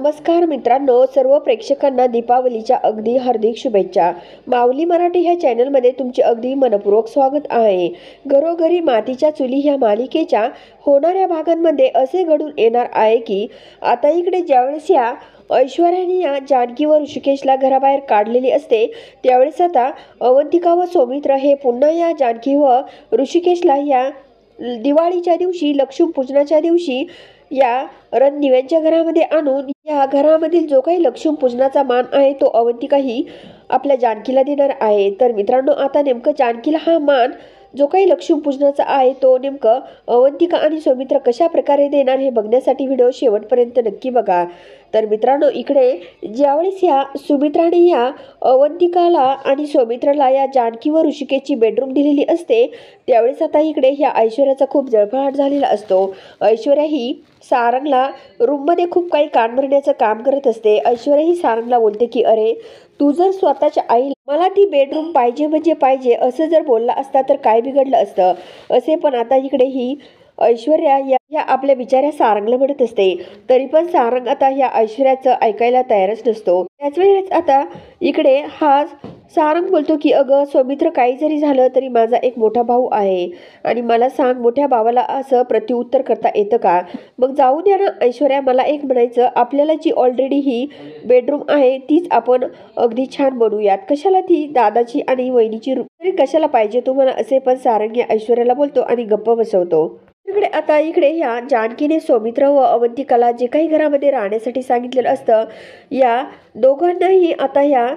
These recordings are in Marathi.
नमस्कार मित्रांनो, सर्व प्रेक्षकांना दीपावलीच्या अगदी हार्दिक शुभेच्छा। माऊली मराठी ह्या चॅनलमध्ये तुमचे अगदी मनपूर्वक स्वागत आहे। घरोघरी मातीच्या चुली ह्या मालिकेच्या होणाऱ्या भागांमध्ये असे घडून येणार आहे की आता इकडे ज्यावेळेस या ऐश्वर्याने या जानकी व ऋषिकेशला घराबाहेर काढलेली असते, त्यावेळेस आता अवंतिका व सौमित्र हे पुन्हा या जानकी व ऋषिकेशला या दिवाळीच्या दिवशी, लक्ष्मीपूजनाच्या दिवशी या रणदिव्यांच्या घरामध्ये आणून या घरामधील जो काही लक्ष्मीपूजनाचा मान आहे तो अवंतिका ही आपल्या जानकीला देणार आहे। तर मित्रांनो, आता नेमकं जानकीला हा मान जो काही लक्ष्मीपूजनाचा आहे तो नेमकं अवंतिका आणि सौमित्र कशा प्रकारे देणार हे बघण्यासाठी व्हिडिओ शेवटपर्यंत नक्की बघा। तर मित्रांनो, इकडे ज्यावेळेस या सुमित्राने या अवंतिकाला आणि सौमित्राला या जानकी व ऋषिकेशची बेडरूम दिलेली असते, त्यावेळेस आता इकडे ह्या ऐश्वर्याचा खूप जळफळाट झालेला असतो। ऐश्वर्या ही सारंगला रूममध्ये खूप काही कान भरण्याचं काम करत असते। ऐश्वर्या ही सारंगला बोलते की अरे, तू जर स्वतःच्या आईला मला ती बेडरूम पाहिजे म्हणजे पाहिजे असं जर बोलला असता तर काय बिघडलं असतं असे, पण आता इकडे ही ऐश्वर्या या आपल्या बिचाऱ्या सारंगला म्हणत असते, तरी पण सारंग आता या ऐश्वर्याचं ऐकायला तयारच नसतो। त्याच वेळेस आता इकडे हा सारंग बोलतो की अगं सौमित्र, काही जरी झालं तरी माझा एक मोठा भाऊ आहे आणि मला सांग, मोठ्या भावाला असं प्रत्युत्तर करता येतं का? मग जाऊ द्या ना ऐश्वर्या, मला एक म्हणायचं, आपल्याला जी ऑलरेडी ही बेडरूम आहे तीच आपण अगदी छान बनवूयात, कशाला ती दादाची आणि वहिनीची रूम तरी कशाला पाहिजे तुम्हाला असे, पण सारंग या ऐश्वर्याला बोलतो आणि गप्प बसवतो। इकडे आता इकडे ह्या जानकीने सौमित्र व अवंतिकाला जे काही घरामध्ये राहण्यासाठी सांगितलेलं असतं, या दोघांनाही आता ह्या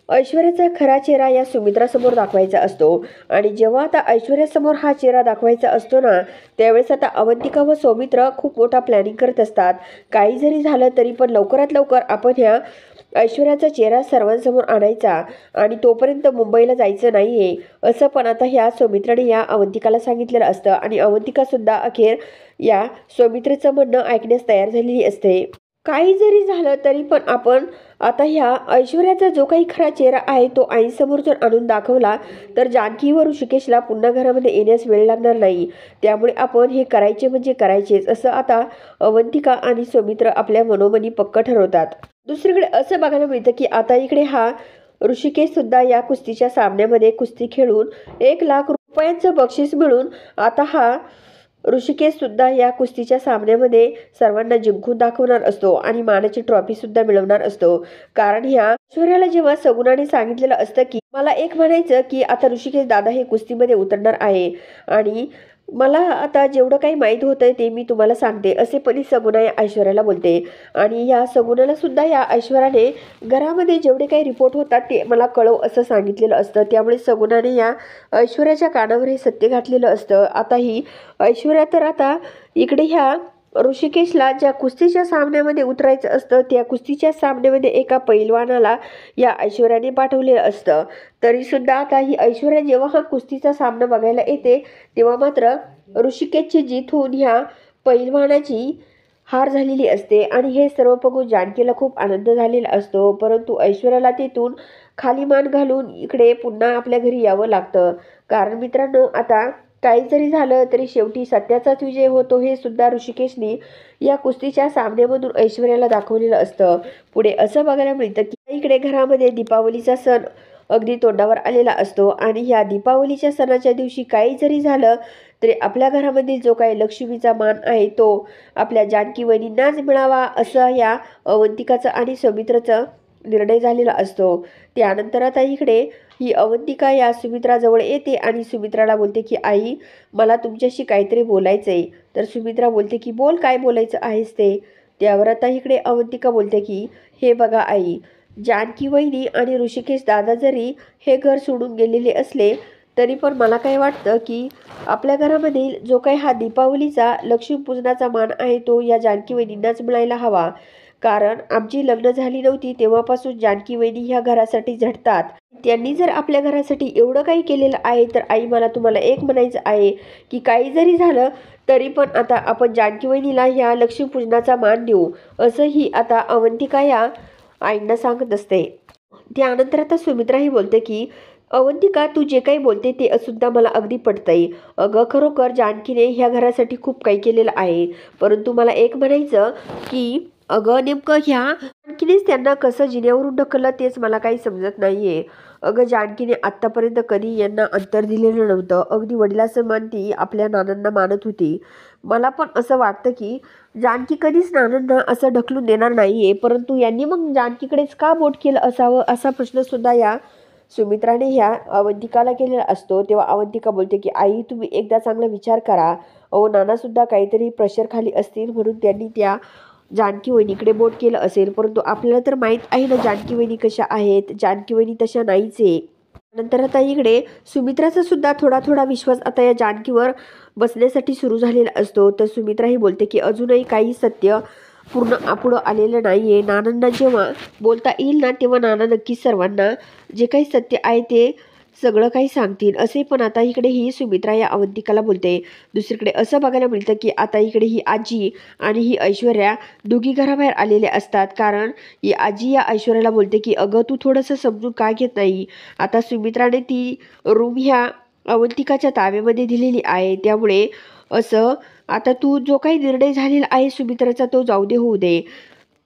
ऐश्वर्याचा खरा चेहरा या सुमित्रासमोर दाखवायचा असतो। आणि जेव्हा आता ऐश्वर्यासमोर हा चेहरा दाखवायचा असतो ना, त्यावेळेस आता अवंतिका व सौमित्र खूप मोठा प्लॅनिंग करत असतात। काही जरी झालं तरी पण लवकरात लवकर आपण ह्या ऐश्वर्याचा चेहरा सर्वांसमोर आणायचा आणि तोपर्यंत मुंबईला जायचं नाहीये असं पण आता ह्या सौमित्राने या अवंतिकाला सांगितलेलं असतं। आणि अवंतिका सुद्धा अखेर या सौमित्रेचं म्हणणं ऐकण्यास तयार झालेली असते। काही जरी झालं तरी पण आपण आता ह्या ऐश्वर्याचा जो काही खरा चेहरा आहे तो आईसमोर जर आणून दाखवला तर जानकी व ऋषिकेशला पुन्हा घरामध्ये येण्यास वेळ लागणार नाही, त्यामुळे आपण हे करायचे म्हणजे करायचेच असं आता अवंतिका आणि सौमित्र आपल्या मनोमनी पक्क ठरवतात। दुसरीकडे असं बघायला मिळतं की आता इकडे हा ऋषिकेश सुद्धा या कुस्तीच्या सामन्यामध्ये कुस्ती खेळून 1,00,000 रुपयांचं बक्षीस मिळून आता हा ऋषिकेश सुद्धा या कुस्तीच्या सामन्यामध्ये सर्वांना जिंकून दाखवणार असतो आणि मानाची ट्रॉफी सुद्धा मिळवणार असतो। कारण ह्या ऐश्वर्याला जेव्हा सगुणाने सांगितलेलं असतं की मला एक म्हणायचं की आता ऋषिकेश दादा हे कुस्तीमध्ये उतरणार आहे आणि मला आता जेवढं काही माहीत होतंय ते मी तुम्हाला सांगते असे पण सगुणा या ऐश्वर्याला बोलते। आणि या सगुणाला सुद्धा या ऐश्वर्याने घरामध्ये जेवढे काही रिपोर्ट होतात ते मला कळव असं सांगितलेलं असतं, त्यामुळे सगुणाने या ऐश्वर्याच्या कानावर हे सत्य घातलेलं असतं। आता ही ऐश्वर्या तर आता इकडे ह्या ऋषिकेशला ज्या कुस्तीच्या सामन्यामध्ये उतरायचं असतं त्या कुस्तीच्या सामन्यामध्ये एका पैलवानाला या ऐश्वर्याने पाठवलेलं असतं, तरी सुद्धा आता ही ऐश्वर्या जेव्हा हा कुस्तीचा सामना बघायला येते तेव्हा मात्र ऋषिकेशची जीत होऊन ह्या पैलवानाची हार झालेली असते। आणि हे सर्व बघून जानकीला खूप आनंद झालेला असतो, परंतु ऐश्वर्याला तिथून खाली मान घालून इकडे पुन्हा आपल्या घरी यावं लागतं। कारण मित्रांनो, आता काही जरी झालं तरी शेवटी सत्याचाच विजय होतो हे सुद्धा ऋषिकेशने या कुस्तीच्या सामन्यामधून ऐश्वर्याला दाखवलेलं असतं। पुढे असं बघायला मिळतं की इकडे घरामध्ये दीपावलीचा सण अगदी तोंडावर आलेला असतो आणि ह्या दीपावलीच्या सणाच्या दिवशी काही जरी झालं तरी आपल्या घरामधील जो काही लक्ष्मीचा मान आहे तो आपल्या जानकी वहिनींनाच मिळावा असं या अवंतिकाचं आणि सौमित्राचं निर्णय झालेला असतो। त्यानंतर आता इकडे ही अवंतिका या सुमित्राजवळ येते आणि सुमित्राला बोलते की आई, मला तुमच्याशी काहीतरी बोलायचं आहे। तर सुमित्रा बोलते की बोल, काय बोलायचं आहेस ते? त्यावर आता इकडे अवंतिका बोलते की हे बघा आई, जानकी वहिनी आणि ऋषिकेश दादा जरी हे घर सोडून गेलेले असले तरी पण मला काय वाटतं की आपल्या घरामधील जो काही हा दीपावलीचा लक्ष्मीपूजनाचा मान आहे तो या जानकी वहिनींनाच मिळायला हवा। कारण आमची लग्न झाली नव्हती तेव्हापासून जानकी वहिनी ह्या घरासाठी झटतात, त्यांनी जर आपल्या घरासाठी एवढं काही केलेलं आहे तर आई, मला तुम्हाला एक म्हणायचं आहे की काही जरी झालं तरी पण आता आपण जानकी वहिनीला ह्या लक्ष्मीपूजनाचा मान देऊ असंही आता अवंतिका या आईंना सांगत असते। त्यानंतर आता सुमित्राही बोलते की अवंतिका, तू जे काही बोलते ते सुद्धा मला अगदी पटतंय। अगं खरोखर जानकीने ह्या घरासाठी खूप काही केलेलं आहे, परंतु मला एक म्हणायचं की अगं नेमकं ह्या जानकीनेच त्यांना कसं जिन्यावरून ढकललं तेच मला काही समजत नाहीये. अगं जानकीने आत्तापर्यंत कधी यांना अंतर दिलेलं नव्हतं. अगदी वडिलांसमान ती आपल्या नानांना मानत होती. मला पण असं वाटतं की जानकी कधीच नानांना असं ढकलून देणार नाहीये, परंतु यांनी मग जानकीकडेच का बोट केलं असावं असा प्रश्नसुद्धा या सुमित्राने ह्या अवंतिकाला केलेला असतो. तेव्हा अवंतिका बोलते की आई तुम्ही एकदा चांगला विचार करा. अहो नानासुद्धा काहीतरी प्रेशर खाली असतील म्हणून त्यांनी त्या जानकी वहिनीकडे बोट केलं असेल, परंतु आपल्याला तर माहीत आहे ना जानकी वहिनी कशा आहेत. जानकी वहिनी तशा नाहीच आहे. नंतर आता इकडे सुमित्राचा सुद्धा थोडा थोडा विश्वास आता या जानकीवर बसण्यासाठी सुरू झालेला असतो. तर सुमित्रा ही बोलते की अजूनही काही सत्य पूर्ण पुढं आलेलं नाही आहे. नानांना जेव्हा बोलता येईल ना तेव्हा नाना नक्कीच सर्वांना जे काही सत्य आहे ते सगळं काही सांगतील असे. पण आता इकडे ही सुमित्रा या अवंतिकाला बोलते. दुसरीकडे असं बघायला मिळतं की आता इकडे ही आजी आणि ही ऐश्वर्या दोघी घराबाहेर आलेल्या असतात. कारण ही आजी या ऐश्वर्याला बोलते की अगं तू थोडंसं समजून का घेत नाही. आता सुमित्राने ती रूम ह्या अवंतिकाच्या ताब्यामध्ये दिलेली आहे, त्यामुळे असं आता तू जो काही निर्णय झालेला आहे सुमित्राचा तो जाऊ दे होऊ दे.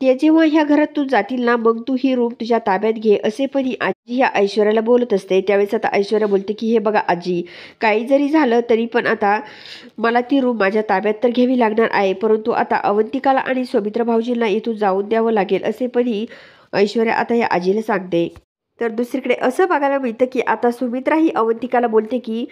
ते जेव्हा ह्या घरातून जातील ना मग तू ही रूम तुझ्या ताब्यात घे असे पण ही आजी ह्या ऐश्वर्याला बोलत असते. त्यावेळेस आता ऐश्वर्या बोलते की हे बघा आजी, काही जरी झालं तरी पण आता मला ती रूम माझ्या ताब्यात तर घ्यावी लागणार आहे, परंतु आता अवंतिकाला आणि सुमित्रा भाऊजींना इथून जाऊन द्यावं लागेल असे पण ही ऐश्वर्या आता या आजीला सांगते. तर दुसरीकडे असं बघायला मिळतं की आता सुमित्रा ही अवंतिकाला बोलते की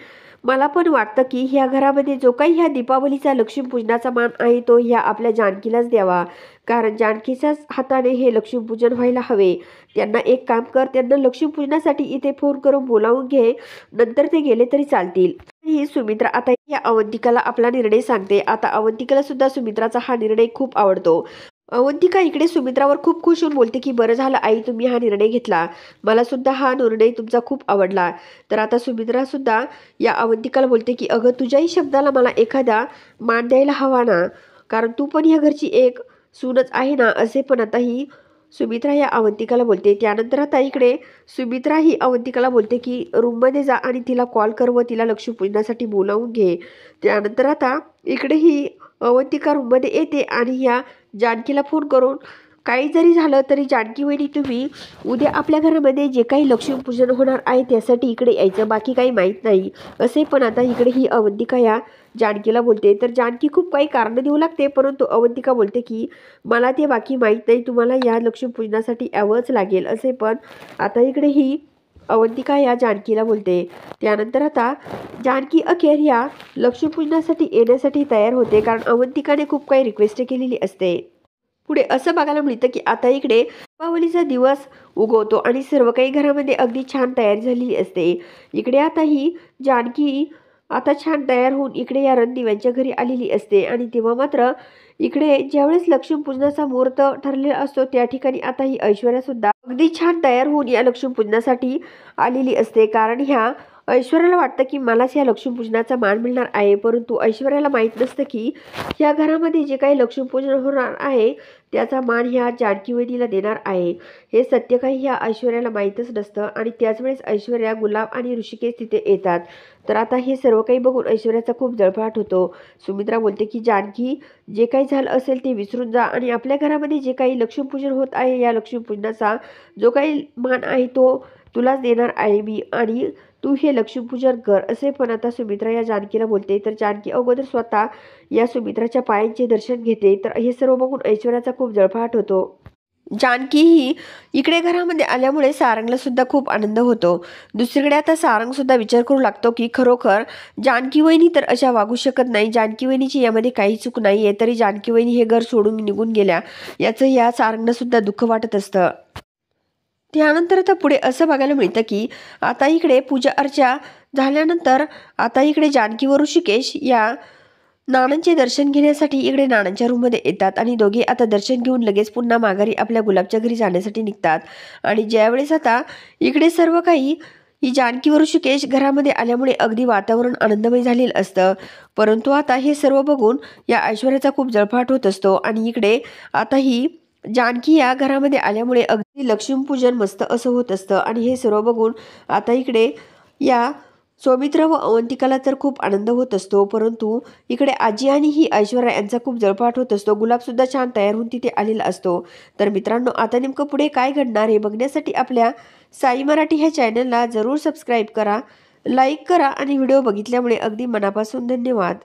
मला पण वाटतं की ह्या घरामध्ये जो काही ह्या दीपावलीचा लक्ष्मीपूजनाचा मान आहे तो ह्या आपल्या जानकीलाच द्यावा, कारण जानकीच्याच हाताने हे लक्ष्मीपूजन व्हायला हवे. त्यांना एक काम कर, त्यांना लक्ष्मीपूजनासाठी इथे फोन करून बोलावून घे, नंतर ते गेले तरी चालतील. ही सुमित्रा आता या अवंतिकाला आपला निर्णय सांगते. आता अवंतिकाला सुद्धा सुमित्राचा हा निर्णय खूप आवडतो. अवंतिका इकडे सुमित्रावर खूप खुश होऊन बोलते की बरं झालं आई तुम्ही हा निर्णय घेतला, मला सुद्धा हा निर्णय तुमचा खूप आवडला. तर आता सुमित्रा सुद्धा या अवंतिकाला बोलते की अगं तुझ्याही शब्दाला मला एखादा मान द्यायला हवा ना, कारण तू पण ह्या घरची एक सूनच आहे ना असे. पण आता ही सुमित्रा या अवंतिकाला बोलते. त्यानंतर आता इकडे सुमित्रा ही अवंतिकाला बोलते की रूममध्ये जा आणि तिला कॉल कर व तिला लक्ष्मीपूजनासाठी बोलावून घे. त्यानंतर आता इकडे ही अवंतिका रूममध्ये येते आणि या जानकीला फोन करून काही जरी झालं तरी जानकी वहिनी तुम्ही उद्या आपल्या घरामध्ये जे काही लक्ष्मीपूजन होणार आहे त्यासाठी इकडे यायचं, बाकी काही माहीत नाही असे. पण आता इकडे ही अवंतिका या जानकीला बोलते. तर जानकी खूप काही कारणं देऊ लागते, परंतु अवंतिका बोलते की मला ते बाकी माहीत नाही, तुम्हाला या लक्ष्मीपूजनासाठी यावंच लागेल असे. पण आता इकडे ही अवंतिका या जानकीला बोलते. त्यानंतर आता जानकी अखेर या लक्ष्मीपूजनासाठी येण्यासाठी तयार होते, कारण अवंतिकाने खूप काही रिक्वेस्ट केलेली असते. पुढे असं बघायला मिळतं की आता इकडे दीपावलीचा दिवस उगवतो आणि सर्व काही घरामध्ये अगदी छान तयारी झालेली असते. इकडे आता ही जानकी आता छान तयार होऊन इकडे या रणदिव्यांच्या घरी आलेली असते. आणि तेव्हा मात्र इकडे ज्यावेळेस लक्ष्मीपूजनाचा मुहूर्त ठरलेला असतो त्या ठिकाणी आता ही ऐश्वर्या सुद्धा अगदी छान तयार होऊन या लक्ष्मीपूजनासाठी आलेली असते. कारण ह्या ऐश्वर्याला वाटतं की मलाच या लक्ष्मीपूजनाचा मान मिळणार आहे, परंतु ऐश्वर्याला माहीत नसतं की ह्या घरामध्ये जे काही लक्ष्मीपूजन होणार आहे त्याचा मान ह्या जानकी वहिनीला देणार आहे. हे सत्य काही ह्या ऐश्वर्याला माहीतच नसतं. आणि त्याच वेळेस ऐश्वर्या, गुलाब आणि ऋषिकेश तिथे येतात. तर आता हे सर्व काही बघून ऐश्वर्याचा खूप जळफळाट होतो. सुमित्रा बोलते की जानकी जे काही झालं असेल ते विसरून जा आणि आपल्या घरामध्ये जे काही लक्ष्मीपूजन होत आहे या लक्ष्मीपूजनाचा जो काही मान आहे तो तुलाच देणार आहे मी, आणि तू हे लक्ष्मीपूजन कर असे. पण आता सुमित्रा या जानकीला बोलते. तर जानकी अगोदर स्वतः या सुमित्राच्या पायांचे दर्शन घेते. तर हे सर्व बघून ऐश्वर्याचा खूप जळफळाट होतो. जानकी ही इकडे घरामध्ये आल्यामुळे सारंगला सुद्धा खूप आनंद होतो. दुसरीकडे आता सारंग सुद्धा विचार करू लागतो की खरोखर जानकी वहिनी तर अशा वागू शकत नाही, जानकी वहिनीची यामध्ये काही चूक नाही आहे, तरी जानकी वहिनी हे घर सोडून निघून गेल्या याचं या सारंगला सुद्धा दुःख वाटत असतं. त्यानंतर आता पुढे असं बघायला मिळतं की आता इकडे पूजा अर्चा झाल्यानंतर आता इकडे जानकी व ऋषिकेश या नानांचे दर्शन घेण्यासाठी इकडे नानांच्या रूममध्ये येतात आणि दोघे आता दर्शन घेऊन लगेच पुन्हा माघारी आपल्या गुलाबच्या घरी जाण्यासाठी निघतात. आणि ज्यावेळेस आता इकडे सर्व काही ही जानकी व ऋषिकेश घरामध्ये आल्यामुळे अगदी वातावरण आनंदमय झालेलं असतं. परंतु आता हे सर्व बघून या ऐश्वर्याचा खूप जळफळाट होत असतो. आणि इकडे आता ही जानकी या घरामध्ये आल्यामुळे अगदी लक्ष्मीपूजन मस्त असं होत असतं. आणि हे सर्व बघून आता इकडे या सौमित्र व अवंतिकाला तर खूप आनंद होत असतो, परंतु इकडे आजी आणि ही ऐश्वर्या यांचा खूप जळफाट होत असतो. गुलाबसुद्धा छान तयार होऊन तिथे आलेला असतो. तर मित्रांनो, आता नेमकं पुढे काय घडणार हे बघण्यासाठी आपल्या साई मराठी ह्या चॅनलला जरूर सबस्क्राईब करा, लाईक करा आणि व्हिडिओ बघितल्यामुळे अगदी मनापासून धन्यवाद.